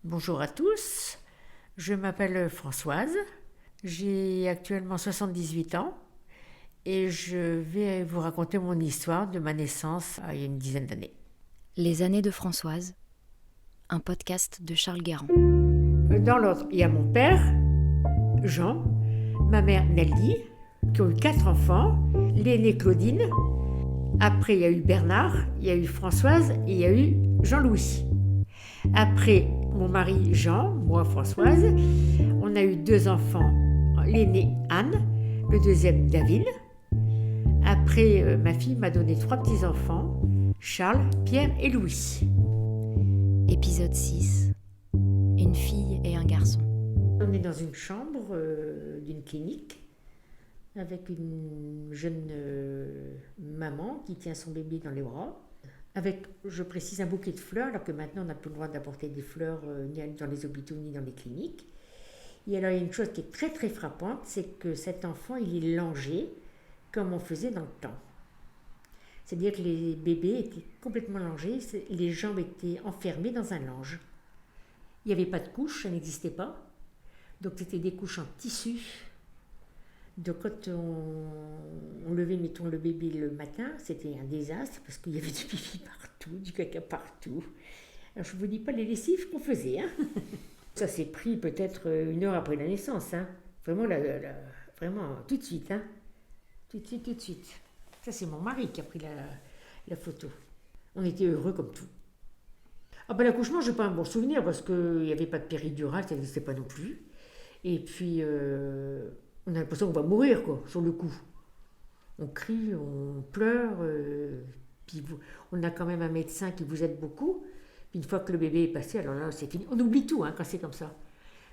Bonjour à tous, je m'appelle Françoise, j'ai actuellement 78 ans et je vais vous raconter mon histoire de ma naissance il y a une dizaine d'années. Les années de Françoise, un podcast de Charles Guérand. Dans l'ordre, il y a mon père, Jean, ma mère Nelly, qui ont eu 4 enfants, l'aînée Claudine, après il y a eu Bernard, il y a eu Françoise et il y a eu Jean-Louis. Après, mon mari Jean, moi Françoise, on a eu 2 enfants, l'aîné Anne, le deuxième David. Après, ma fille m'a donné 3 petits-enfants, Charles, Pierre et Louis. Épisode 6. Une fille et un garçon. On est dans une chambre d'une clinique avec une jeune maman qui tient son bébé dans les bras. Avec, je précise, un bouquet de fleurs, alors que maintenant on n'a plus le droit d'apporter des fleurs ni dans les hôpitaux ni dans les cliniques. Et alors il y a une chose qui est très très frappante, c'est que cet enfant il est langé comme on faisait dans le temps. C'est-à-dire que les bébés étaient complètement langés, les jambes étaient enfermées dans un lange. Il n'y avait pas de couche, ça n'existait pas. Donc c'était des couches en tissu. Donc quand on levait, mettons, le bébé le matin, c'était un désastre parce qu'il y avait du pipi partout, du caca partout. Alors je ne vous dis pas les lessives qu'on faisait. Hein. Ça s'est pris peut-être 1 heure après la naissance. Hein. Vraiment, vraiment tout de suite. Hein. Tout de suite. Ça c'est mon mari qui a pris la photo. On était heureux comme tout. Ah ben l'accouchement, je n'ai pas un bon souvenir parce qu'il n'y avait pas de péridurale, ça n'existait pas non plus. Et puis... on a l'impression qu'on va mourir, quoi, sur le coup. On crie, on pleure, puis on a quand même un médecin qui vous aide beaucoup. Puis une fois que le bébé est passé, alors là, c'est fini. On oublie tout quand c'est comme ça.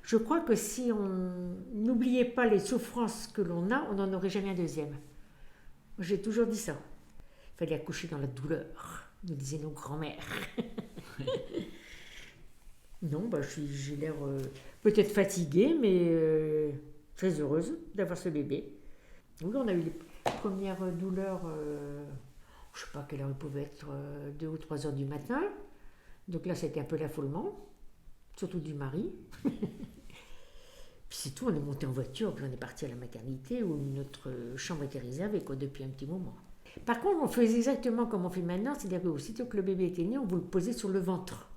Je crois que si on n'oubliait pas les souffrances que l'on a, on n'en aurait jamais un deuxième. J'ai toujours dit ça. Il fallait accoucher dans la douleur, nous disaient nos grands-mères. Non, j'ai l'air peut-être fatiguée, mais... très heureuse d'avoir ce bébé. Oui, on a eu les premières douleurs, je ne sais pas quelle heure il pouvait être, 2 ou 3 heures du matin. Donc là, c'était un peu l'affolement, surtout du mari. Puis c'est tout, on est monté en voiture, puis on est parti à la maternité où notre chambre était réservée depuis un petit moment. Par contre, on faisait exactement comme on fait maintenant, c'est-à-dire qu'aussitôt que le bébé était né, on vous le posait sur le ventre.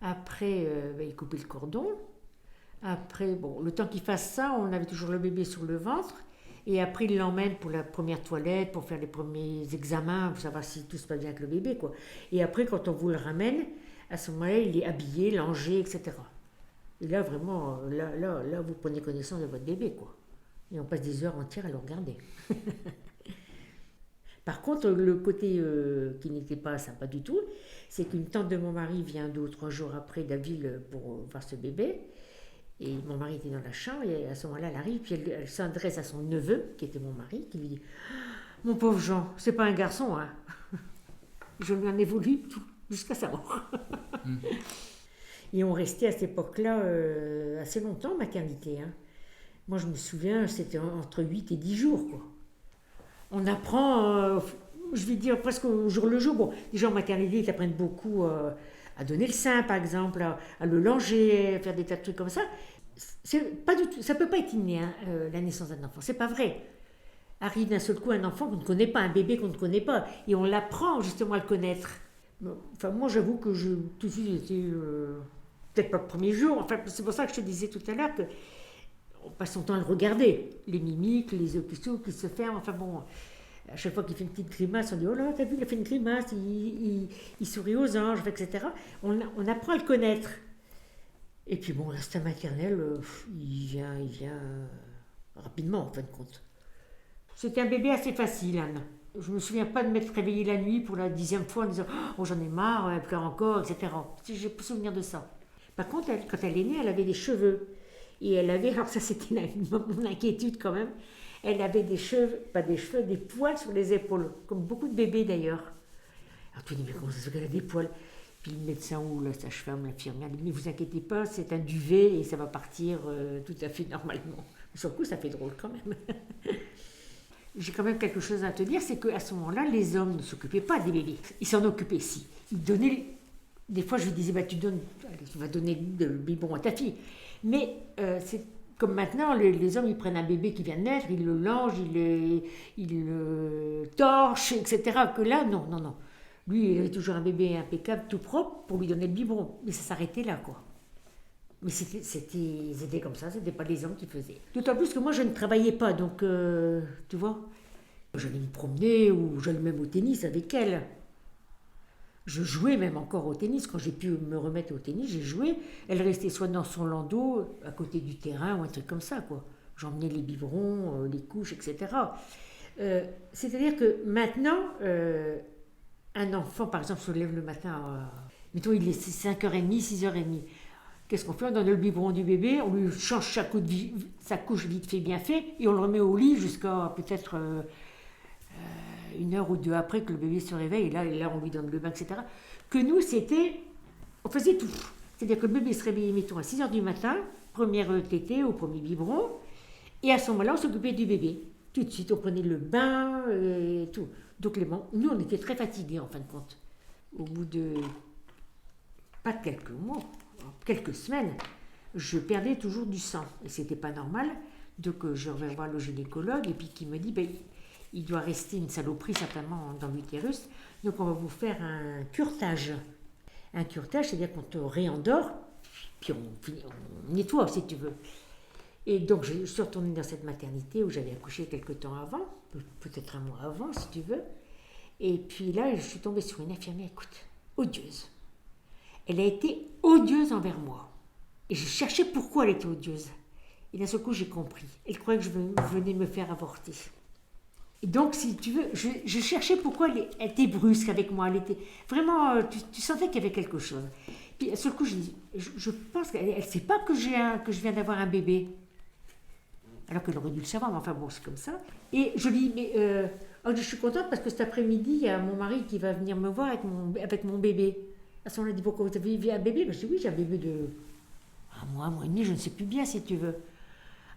Après, il coupait le cordon. Après, le temps qu'il fasse ça, on avait toujours le bébé sur le ventre. Et après, il l'emmène pour la première toilette, pour faire les premiers examens, pour savoir si tout se passe bien avec le bébé, quoi. Et après, quand on vous le ramène, à ce moment-là, il est habillé, langé, etc. Et là, vraiment, là, vous prenez connaissance de votre bébé, quoi. Et on passe des heures entières à le regarder. Par contre, le côté qui n'était pas sympa du tout, c'est qu'une tante de mon mari vient 2 ou 3 jours après de la ville pour voir ce bébé. Et mon mari était dans la chambre, et à ce moment-là, elle arrive, puis elle s'adresse à son neveu, qui était mon mari, qui lui dit « Mon pauvre Jean, c'est pas un garçon, hein. Je lui en ai voulu jusqu'à sa mort. » Et on restait à cette époque-là assez longtemps en maternité. Hein. Moi, je me souviens, c'était entre 8 et 10 jours, quoi. On apprend, je vais dire, presque au jour le jour. Bon, les gens en maternité, ils apprennent beaucoup... à donner le sein, par exemple, à le langer, à faire des tas de trucs comme ça. C'est pas du tout, ça peut pas être inné, la naissance d'un enfant. C'est pas vrai. Arrive d'un seul coup un enfant qu'on ne connaît pas, un bébé qu'on ne connaît pas, et on l'apprend justement à le connaître. Enfin, moi, j'avoue que tout de suite, j'étais peut-être pas le premier jour. Enfin, c'est pour ça que je te disais tout à l'heure que on passe son temps à le regarder, les mimiques, les yeux qui se ferment. Enfin bon. À chaque fois qu'il fait une petite grimace, on dit « Oh là, t'as vu, il a fait une grimace, il sourit aux anges, etc. » On apprend à le connaître. Et puis bon, l'instinct maternel, il vient rapidement, en fin de compte. C'était un bébé assez facile, Anne. Je ne me souviens pas de m'être réveillée la nuit pour la 10e fois en disant « Oh, j'en ai marre, elle pleure encore, etc. » J'ai pas souvenir de ça. Par contre, quand elle est née, elle avait des cheveux. Et elle avait, alors ça c'était mon inquiétude quand même, elle avait des cheveux, pas des cheveux, des poils sur les épaules, comme beaucoup de bébés d'ailleurs. Alors tu dis, mais comment ça se fait qu'elle a des poils? Puis le médecin ou la sage-femme, l'infirmière dit, ne vous inquiétez pas, c'est un duvet et ça va partir tout à fait normalement. Sur le coup, ça fait drôle quand même. J'ai quand même quelque chose à te dire, c'est qu'à ce moment-là, les hommes ne s'occupaient pas des bébés. Ils s'en occupaient, si. Ils donnaient Des fois, je lui disais, tu vas donner le biberon à ta fille. Mais c'est comme maintenant, les hommes, ils prennent un bébé qui vient de naître, ils le langent, ils le torchent, etc. Que là, non. Lui, il avait toujours un bébé impeccable, tout propre, pour lui donner le biberon. Mais ça s'arrêtait là, quoi. Mais c'était comme ça, c'était pas les hommes qui faisaient. D'autant plus que moi, je ne travaillais pas, donc, tu vois, j'allais me promener ou j'allais même au tennis avec elle. Je jouais même encore au tennis. Quand j'ai pu me remettre au tennis, j'ai joué. Elle restait soit dans son landau, à côté du terrain, ou un truc comme ça, quoi. J'emmenais les biberons, les couches, etc. C'est-à-dire que maintenant, un enfant, par exemple, se lève le matin, mettons, il est 5h30, 6h30. Qu'est-ce qu'on fait? On donne le biberon du bébé, on lui change sa couche vite fait, bien fait, et on le remet au lit jusqu'à peut-être 1 heure ou 2 après que le bébé se réveille, et là on lui donne le bain, etc. Que nous, on faisait tout. C'est-à-dire que le bébé se réveillait, mettons, à 6h du matin, première tétée au premier biberon, et à ce moment-là, on s'occupait du bébé. Tout de suite, on prenait le bain et tout. Donc nous, on était très fatigués, en fin de compte. Au bout de, pas de quelques mois, quelques semaines, je perdais toujours du sang, et c'était pas normal. Donc je vais voir le gynécologue, et puis qui me dit, il doit rester une saloperie certainement dans l'utérus, donc on va vous faire un curetage. Un curetage, c'est-à-dire qu'on te réendort, puis on nettoie si tu veux. Et donc je suis retournée dans cette maternité où j'avais accouché quelque temps avant, peut-être un mois avant si tu veux. Et puis là, je suis tombée sur une infirmière, écoute, odieuse. Elle a été odieuse envers moi. Et je cherchais pourquoi elle était odieuse. Et d'un seul coup, j'ai compris. Elle croyait que je venais me faire avorter. Et donc, si tu veux, je cherchais pourquoi elle était brusque avec moi. Elle était vraiment, tu sentais qu'il y avait quelque chose. Puis, à ce coup, je pense qu'elle ne sait pas que je viens d'avoir un bébé. Alors qu'elle aurait dû le savoir, mais enfin bon, c'est comme ça. Et je lui dis, je suis contente parce que cet après-midi, il y a mon mari qui va venir me voir avec mon bébé. À ce moment-là, il dit, pourquoi vous avez un bébé? Je dis, oui, j'ai un bébé de un mois et demi, je ne sais plus bien si tu veux.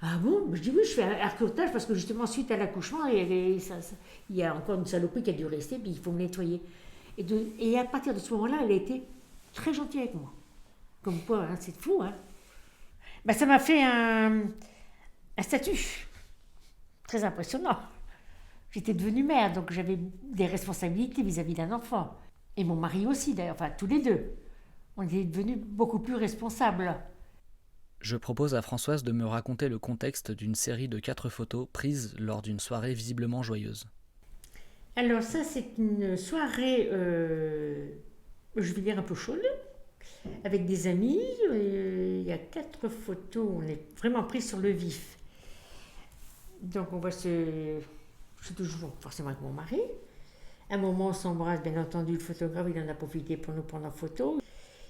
Ah bon? Je dis oui, je fais un curetage parce que justement, suite à l'accouchement, il y a encore une saloperie qui a dû rester, puis il faut me nettoyer. Et à partir de ce moment-là, elle a été très gentille avec moi. Comme quoi, hein, c'est fou, hein? Ça m'a fait un statut très impressionnant. J'étais devenue mère, donc j'avais des responsabilités vis-à-vis d'un enfant. Et mon mari aussi, d'ailleurs, enfin tous les deux. On est devenus beaucoup plus responsables. Je propose à Françoise de me raconter le contexte d'une série de 4 photos prises lors d'une soirée visiblement joyeuse. Alors ça, c'est une soirée, je vais dire un peu chaude, avec des amis. Il y a 4 photos, on est vraiment pris sur le vif. Donc on voit je suis toujours forcément avec mon mari. À un moment, on s'embrasse, bien entendu, le photographe, il en a profité pour nous prendre en photo.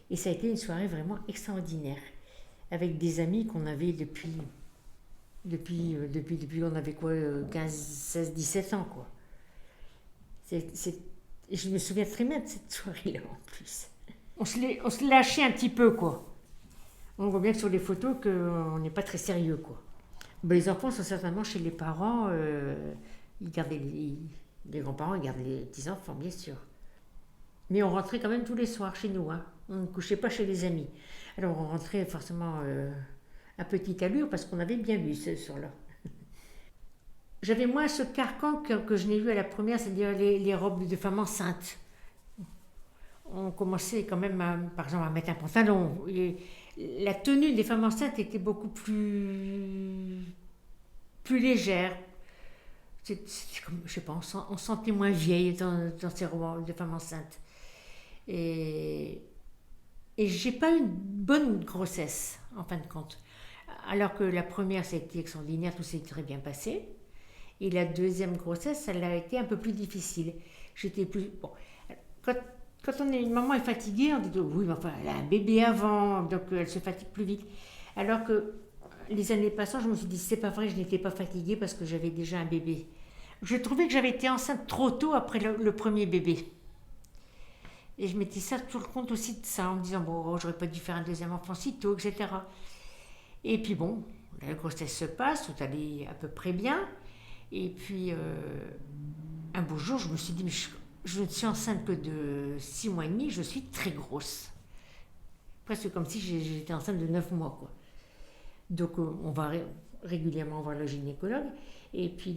Et ça a été une soirée vraiment extraordinaire, avec des amis qu'on avait depuis on avait quoi, 15, 16, 17 ans, quoi. Je me souviens très bien de cette soirée-là, en plus. On se lâchait un petit peu, quoi. On voit bien que sur les photos qu'on n'est pas très sérieux, quoi. Les enfants sont certainement chez les parents, ils gardaient les grands-parents, ils gardaient les petits-enfants, bien sûr. Mais on rentrait quand même tous les soirs chez nous, hein. On ne couchait pas chez les amis. Alors on rentrait forcément à petite allure parce qu'on avait bien vu ce soir-là. J'avais moins ce carcan que je n'ai vu à la première, c'est-à-dire les robes de femmes enceintes. On commençait quand même, par exemple, à mettre un pantalon. La tenue des femmes enceintes était beaucoup plus légère. C'est comme, je sais pas, on sentait moins vieille dans ces robes de femmes enceintes. Et j'ai pas eu une bonne grossesse, en fin de compte. Alors que la première, ça a été extraordinaire, tout s'est très bien passé. Et la deuxième grossesse, elle a été un peu plus difficile. J'étais plus... Bon, quand une maman est fatiguée, on dit oui, mais enfin, elle a un bébé avant, donc elle se fatigue plus vite. Alors que les années passant, je me suis dit, c'est pas vrai, je n'étais pas fatiguée parce que j'avais déjà un bébé. Je trouvais que j'avais été enceinte trop tôt après le premier bébé. Et je m'étais ça toujours compte aussi de ça, en me disant, bon, j'aurais pas dû faire un deuxième enfant si tôt, etc. Et puis bon, la grossesse se passe, tout allait à peu près bien. Et puis, un beau jour, je me suis dit, mais je ne suis enceinte que de 6 mois et demi, je suis très grosse. presque comme si j'étais enceinte de 9 mois, quoi. Donc on va régulièrement voir le gynécologue. Et puis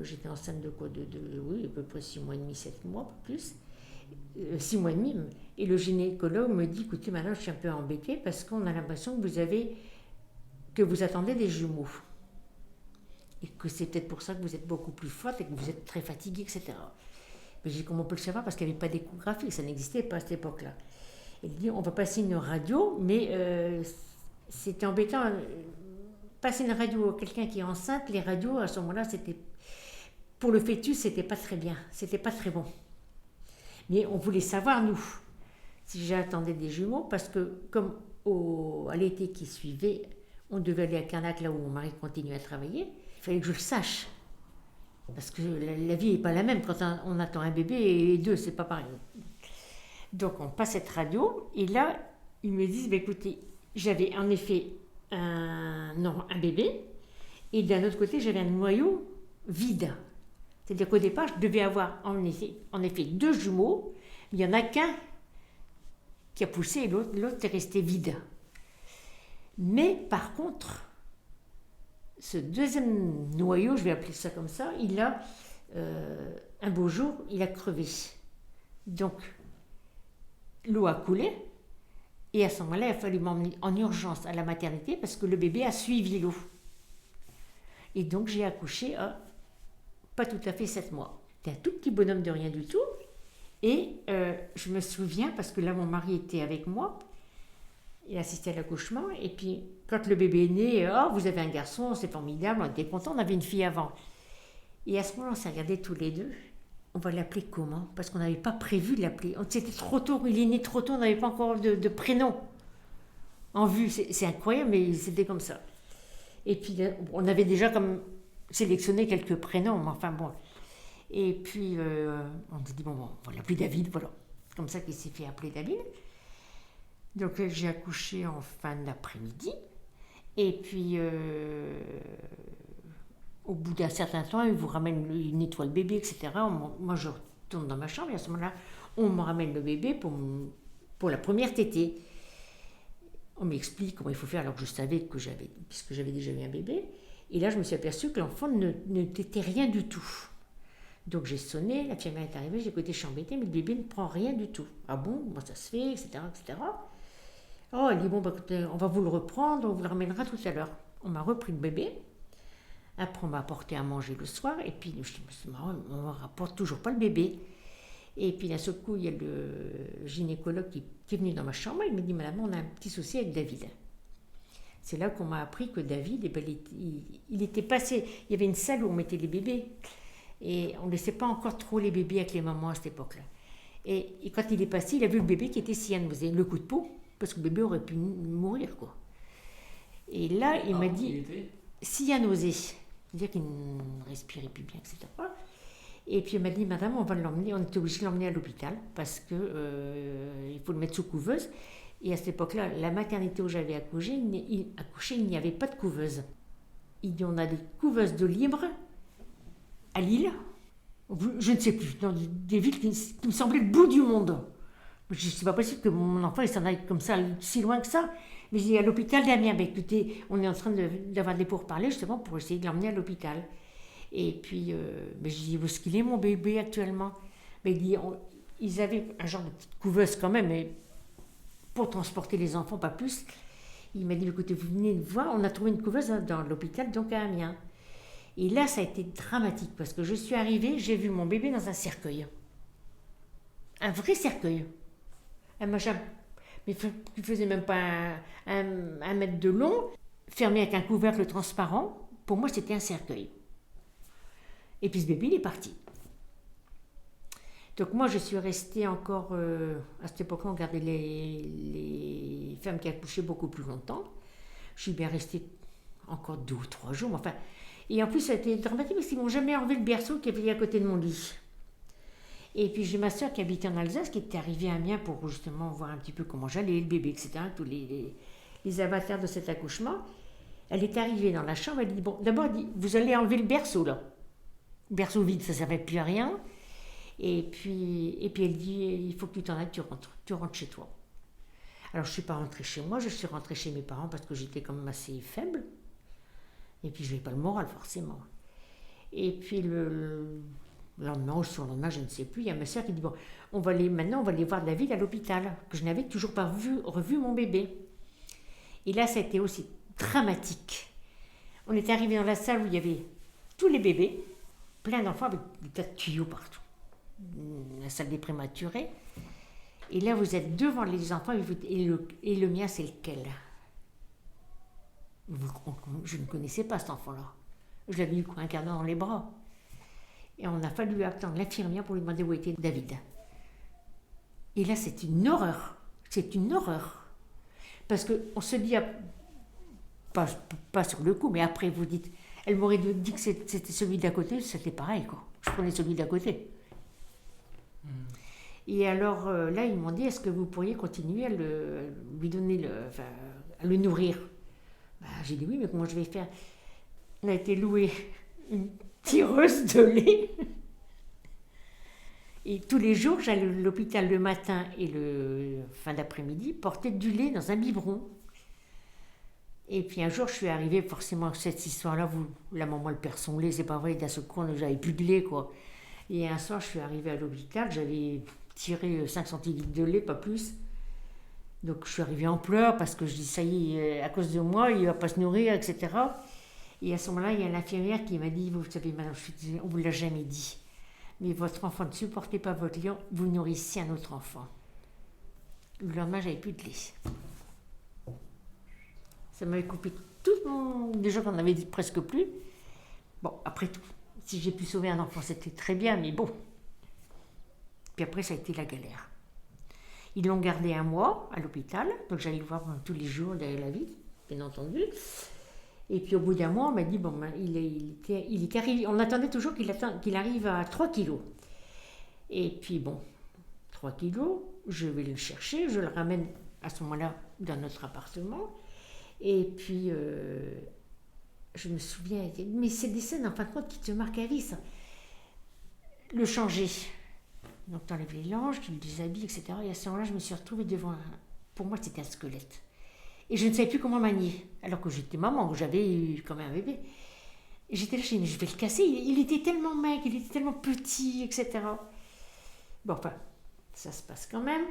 j'étais enceinte de quoi oui, à peu près 6 mois et demi, 7 mois, pas plus. 6 mois et demi. Et le gynécologue me dit, écoutez, maintenant je suis un peu embêtée parce qu'on a l'impression que vous attendez des jumeaux. Et que c'est peut-être pour ça que vous êtes beaucoup plus forte et que vous êtes très fatiguée, etc. Mais j'ai dit, comment on peut le savoir? Parce qu'il n'y avait pas d'échographie, ça n'existait pas à cette époque-là. Il dit, on va passer une radio, mais c'était embêtant. Passer une radio à quelqu'un qui est enceinte, les radios, à ce moment-là, c'était, pour le fœtus, c'était pas très bien, c'était pas très bon. Mais on voulait savoir, nous, si j'attendais des jumeaux, parce que comme à l'été qui suivait, on devait aller à Carnac, là où mon mari continuait à travailler, il fallait que je le sache. Parce que la vie n'est pas la même quand on attend un bébé et deux, c'est pas pareil. Donc on passe cette radio, et là, ils me disent, écoutez, j'avais en effet un bébé, et d'un autre côté, j'avais un noyau vide. C'est-à-dire qu'au départ, je devais avoir en effet 2 jumeaux, mais il n'y en a qu'un qui a poussé et l'autre est resté vide. Mais par contre, ce deuxième noyau, je vais appeler ça comme ça, il a, un beau jour, il a crevé. Donc, l'eau a coulé, et à ce moment-là, il a fallu m'emmener en urgence à la maternité parce que le bébé a suivi l'eau. Et donc, j'ai accouché à pas tout à fait 7 mois. C'était un tout petit bonhomme de rien du tout. Et je me souviens, parce que là, mon mari était avec moi, il assistait à l'accouchement, et puis quand le bébé est né, oh, vous avez un garçon, c'est formidable, on était contents, on avait une fille avant. Et à ce moment-là, on s'est regardés tous les deux. On va l'appeler comment? Parce qu'on n'avait pas prévu de l'appeler. C'était trop tôt, il est né trop tôt, on n'avait pas encore de prénom en vue. C'est incroyable, mais c'était comme ça. Et puis, on avait déjà comme sélectionné quelques prénoms, mais enfin bon. Et puis, on s'est dit, bon, on va l'appeler David, voilà. C'est comme ça qu'il s'est fait appeler David. Donc, j'ai accouché en fin d'après-midi. Et puis, au bout d'un certain temps, ils vous ramènent, ils nettoient le bébé, etc. Moi, je retourne dans ma chambre et à ce moment-là, on me ramène le bébé pour la première tétée. On m'explique comment il faut faire alors que je savais puisque j'avais déjà eu un bébé. Et là, je me suis aperçue que l'enfant ne tétait rien du tout. Donc j'ai sonné, la infirmière est arrivée, j'ai écouté, je suis embêtée, mais le bébé ne prend rien du tout. Ah bon, comment ça se fait, etc., etc. Oh, elle dit, bon, écoutez, on va vous le reprendre, on vous le ramènera tout à l'heure. On m'a repris le bébé. Après, on m'a apporté à manger le soir, et puis je dis, c'est marrant, on ne me rapporte toujours pas le bébé. Et puis d'un seul coup, il y a le gynécologue qui est venu dans ma chambre, il me dit, madame, on a un petit souci avec David. C'est là qu'on m'a appris que David, il était passé, il y avait une salle où on mettait les bébés, et on ne laissait pas encore trop les bébés avec les mamans à cette époque-là. Et quand il est passé, il a vu le bébé qui était cyanosé, le coup de peau, parce que le bébé aurait pu mourir, quoi. Et là, il m'a dit, cyanosé, c'est-à-dire qu'il ne respirait plus bien, etc. Et puis il m'a dit, madame, on va l'emmener, on était obligé de l'emmener à l'hôpital, parce que il faut le mettre sous couveuse. Et à cette époque-là, la maternité où j'avais accouché, il n'y avait pas de couveuse. Il y en a des couveuses de libre à Lille, je ne sais plus, dans des villes qui me semblaient le bout du monde. Je ne sais pas possible que mon enfant il s'en aille comme ça, si loin que ça. Mais j'ai dit à l'hôpital d'Amiens, écoutez, on est en train d'avoir des pourparlers justement pour essayer de l'emmener à l'hôpital. Et puis, je dis, où est-ce qu'il est mon bébé actuellement? Mais il dit, ils avaient un genre de petite couveuse quand même, mais pour transporter les enfants, pas plus. Il m'a dit, écoutez, vous venez de voir, on a trouvé une couveuse dans l'hôpital, donc à Amiens. Et là, ça a été dramatique, parce que je suis arrivée, j'ai vu mon bébé dans un cercueil. Un vrai cercueil. Un machin, mais qui faisait même pas un mètre de long, fermé avec un couvercle transparent. Pour moi, c'était un cercueil. Et puis ce bébé, il est parti. Donc moi, je suis restée encore, à cette époque-là, on gardait les femmes qui accouchaient beaucoup plus longtemps. Je suis bien restée encore 2 ou 3 jours, enfin. Et en plus, ça a été dramatique parce qu'ils m'ont jamais enlevé le berceau qui avait à côté de mon lit. Et puis j'ai ma soeur qui habitait en Alsace, qui était arrivée à Amiens pour justement voir un petit peu comment j'allais, le bébé, etc., tous les avatars de cet accouchement. Elle est arrivée dans la chambre, elle dit, bon, d'abord, elle dit, vous allez enlever le berceau, là. Le berceau vide, ça ne servait plus à rien. Et puis elle dit, il faut que tu t'en ailles, tu rentres chez toi. Alors je ne suis pas rentrée chez moi, je suis rentrée chez mes parents parce que j'étais quand même assez faible. Et puis je n'avais pas le moral forcément. Et puis le lendemain ou le surlendemain, je ne sais plus, il y a ma soeur qui dit, bon, maintenant on va aller voir David à l'hôpital, que je n'avais toujours pas revu mon bébé. Et là, ça a été aussi dramatique. On était arrivé dans la salle où il y avait tous les bébés, plein d'enfants avec des tas de tuyaux partout. La salle des prématurés. Et là, vous êtes devant les enfants et le mien, c'est lequel? Je ne connaissais pas cet enfant-là. Je l'avais eu un quart d'heure dans les bras. Et on a fallu attendre l'infirmière pour lui demander où était David. Et là, c'est une horreur. C'est une horreur. Parce qu'on se dit, pas sur le coup, mais après, vous dites, elle m'aurait dit que c'était celui d'à côté, c'était pareil, quoi. Je prenais celui d'à côté. Et alors, là, ils m'ont dit, est-ce que vous pourriez continuer à lui donner, à le nourrir? J'ai dit oui, mais comment je vais faire? On a été louer une tireuse de lait. Et tous les jours, j'allais à l'hôpital le matin et le fin d'après-midi porter du lait dans un biberon. Et puis un jour, je suis arrivée, forcément, cette histoire-là, la maman, elle perd son lait, c'est pas vrai, d'un seul coup, j'avais plus de lait, quoi. Et un soir, je suis arrivée à l'hôpital, j'avais tiré 5 centilitres de lait, pas plus. Donc je suis arrivée en pleurs parce que je dis, ça y est, à cause de moi, il va pas se nourrir, etc. Et à ce moment-là, il y a l'infirmière qui m'a dit, vous savez, madame, on vous l'a jamais dit, mais votre enfant ne supportait pas votre lait, vous nourrissez un autre enfant. Le lendemain, j'avais plus de lait. Ça m'avait coupé déjà qu'on avait dit presque plus. Bon, après tout, si j'ai pu sauver un enfant, c'était très bien, mais bon. Puis après, ça a été la galère. Ils l'ont gardé 1 mois à l'hôpital, donc j'allais le voir tous les jours derrière la vitre, bien entendu. Et puis au bout d'1 mois, on m'a dit, bon, il était arrivé, on attendait toujours qu'il arrive à 3 kilos. Et puis bon, 3 kilos, je vais le chercher, je le ramène à ce moment-là dans notre appartement. Et puis, je me souviens, mais c'est des scènes en fin de compte qui te marquent à vie, ça. Le changer. Donc t'enlèves les langes, tu le déshabilles, etc. Et à ce moment-là, je me suis retrouvée devant pour moi, c'était un squelette. Et je ne savais plus comment manier, alors que j'étais maman, que j'avais eu quand même un bébé. Et j'étais là, je me dis, mais je vais le casser, il était tellement maigre, il était tellement petit, etc. Bon, enfin, ça se passe quand même.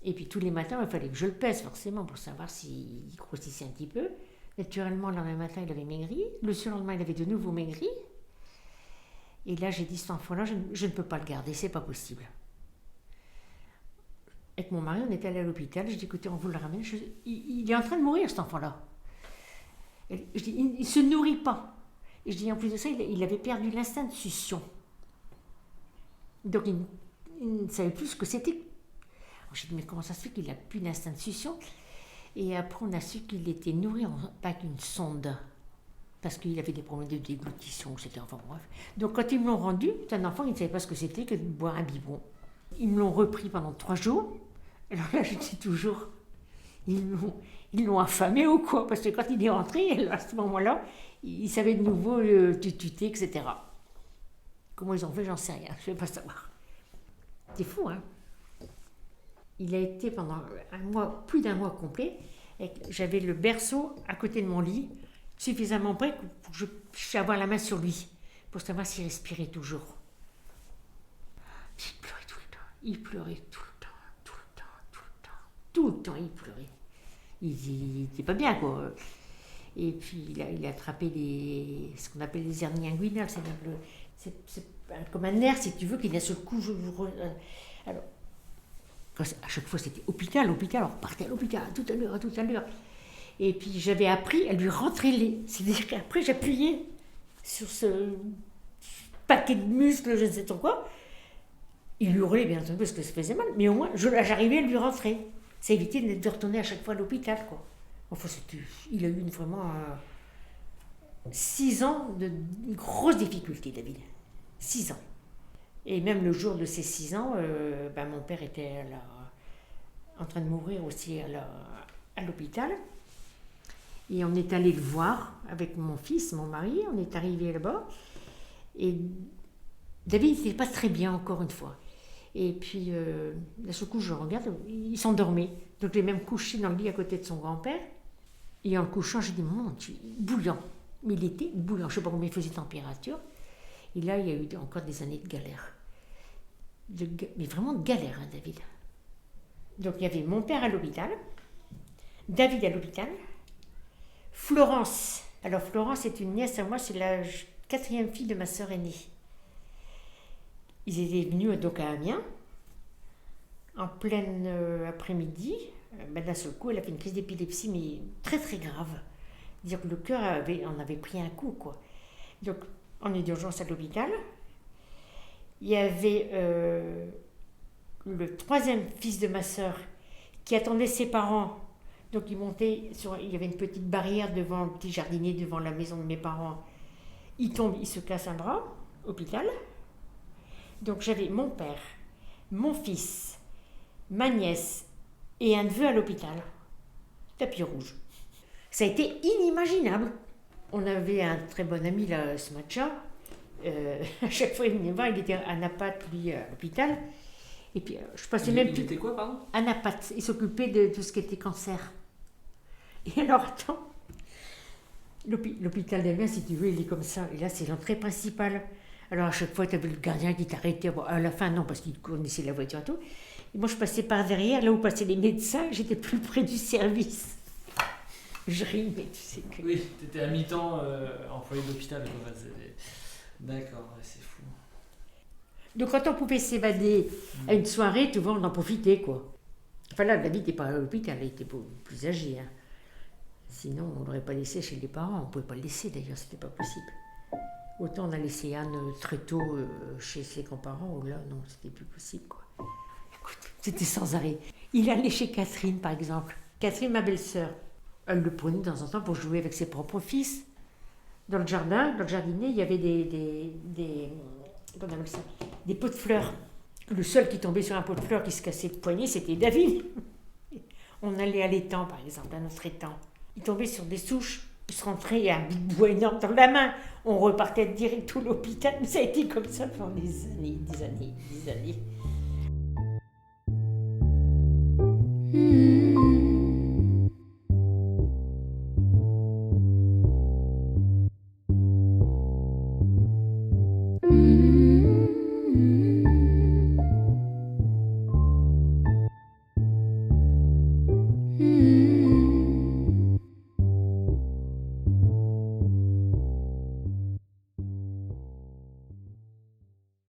Et puis tous les matins, il fallait que je le pèse forcément pour savoir s'il grossissait un petit peu. Naturellement, le lendemain matin, il avait maigri. Le surlendemain, il avait de nouveau maigri. Et là, j'ai dit, cet enfant-là, je ne peux pas le garder, c'est pas possible. Avec mon mari, on est allé à l'hôpital. Je dis, écoutez, on vous le ramène. Il est en train de mourir, cet enfant-là. Je dis, il ne se nourrit pas. Et je dis, en plus de ça, il avait perdu l'instinct de succion. Donc, il ne savait plus ce que c'était. Alors, j'ai dit, mais comment ça se fait qu'il n'a plus d'instinct de succion? Et après, on a su qu'il était nourri avec une sonde. Parce qu'il avait des problèmes de déglutition, etc. Enfin bref. Donc, quand ils me l'ont rendu, c'est un enfant qui ne savait pas ce que c'était que de boire un biberon. Ils me l'ont repris pendant 3 jours. Alors là, je dis toujours, ils l'ont affamé ou quoi? Parce que quand il est rentré, à ce moment-là, il savait de nouveau tuter, etc. Comment ils ont fait, j'en sais rien, je ne vais pas savoir. C'est fou, hein? Il a été pendant 1 mois, plus d'1 mois complet, j'avais le berceau à côté de mon lit, suffisamment près pour que je puisse avoir la main sur lui, pour savoir s'il respirait toujours. Il pleurait tout le temps, il pleurait tout le temps, il pleurait. Il n'était pas bien, quoi. Et puis il a attrapé ce qu'on appelle les hernies inguinales, c'est comme un nerf, si tu veux, qui d'un seul coup... Alors, à chaque fois, c'était hôpital, on repartait à l'hôpital, à toute à l'heure. Et puis, j'avais appris à lui rentrer les... C'est-à-dire qu'après, j'appuyais sur ce paquet de muscles, je ne sais trop quoi. Il hurlait, bien entendu, parce que ça faisait mal, mais au moins, j'arrivais à lui rentrer. Ça évitait de retourner à chaque fois à l'hôpital, quoi. Enfin, il a eu vraiment 6 ans de grosses difficultés, David. 6 ans. Et même le jour de ces 6 ans, mon père était en train de mourir aussi à l'hôpital. Et on est allé le voir avec mon fils, mon mari. On est arrivé là-bas. Et David n'était pas très bien, encore une fois. Et puis, d'un seul coup, je regarde, il s'endormait. Donc j'ai même couché dans le lit à côté de son grand-père. Et en le couchant, j'ai dit, mon Dieu, bouillant. Mais il était bouillant, je ne sais pas combien il faisait température. Et là, il y a eu encore des années de galère. Mais vraiment de galère, hein, David. Donc il y avait mon père à l'hôpital, David à l'hôpital, Florence. Alors Florence est une nièce à moi, c'est la 4e fille de ma sœur aînée. Ils étaient venus donc à Amiens, en plein après-midi. D'un seul coup, elle a fait une crise d'épilepsie, mais très très grave. Dire que le cœur en avait pris un coup, quoi. Donc, on est d'urgence à l'hôpital. Il y avait le 3e fils de ma sœur qui attendait ses parents. Donc, il y avait une petite barrière devant le petit jardinier, devant la maison de mes parents. Il tombe, il se casse un bras, hôpital. Donc, j'avais mon père, mon fils, ma nièce et un neveu à l'hôpital. Tapis rouge. Ça a été inimaginable. On avait un très bon ami, là, ce match-là. À chaque fois, il venait voir, il était à Napat, lui, à l'hôpital. Et puis, je passais même plus. Il était quoi, pardon ? À Napat. Il s'occupait de tout ce qui était cancer. Et alors, attends. L'hôpital d'Amiens, si tu veux, il est comme ça. Et là, c'est l'entrée principale. Alors, à chaque fois, tu avais le gardien qui t'arrêtait. Bon, à la fin, non, parce qu'il connaissait la voiture et tout. Et moi, je passais par derrière, là où passaient les médecins. J'étais plus près du service. Je ris, mais tu sais que... Oui, tu étais à mi-temps employé d'hôpital. D'accord, ouais, c'est fou. Donc quand on pouvait s'évader à une soirée, tu vois, on en profitait, quoi. Enfin là, David n'était pas à l'hôpital, il était plus âgé. Hein. Sinon, on ne l'aurait pas laissé chez les parents. On ne pouvait pas le laisser, d'ailleurs, c'était pas possible. Autant on a laissé Anne très tôt chez ses grands-parents, ou là, non, c'était plus possible, quoi. Écoute, c'était sans arrêt. Il allait chez Catherine, par exemple. Catherine, ma belle-sœur. Elle le prenait de temps en temps pour jouer avec ses propres fils. Dans le jardin, dans le jardinier, il y avait comment on appelle ça, des pots de fleurs. Le seul qui tombait sur un pot de fleurs qui se cassait le poignet, c'était David. On allait à l'étang, par exemple, à notre étang. Il tombait sur des souches, il se rentrait, il y a un big bois énorme dans la main. On repartait direct à l'hôpital. Mais ça a été comme ça pendant des années.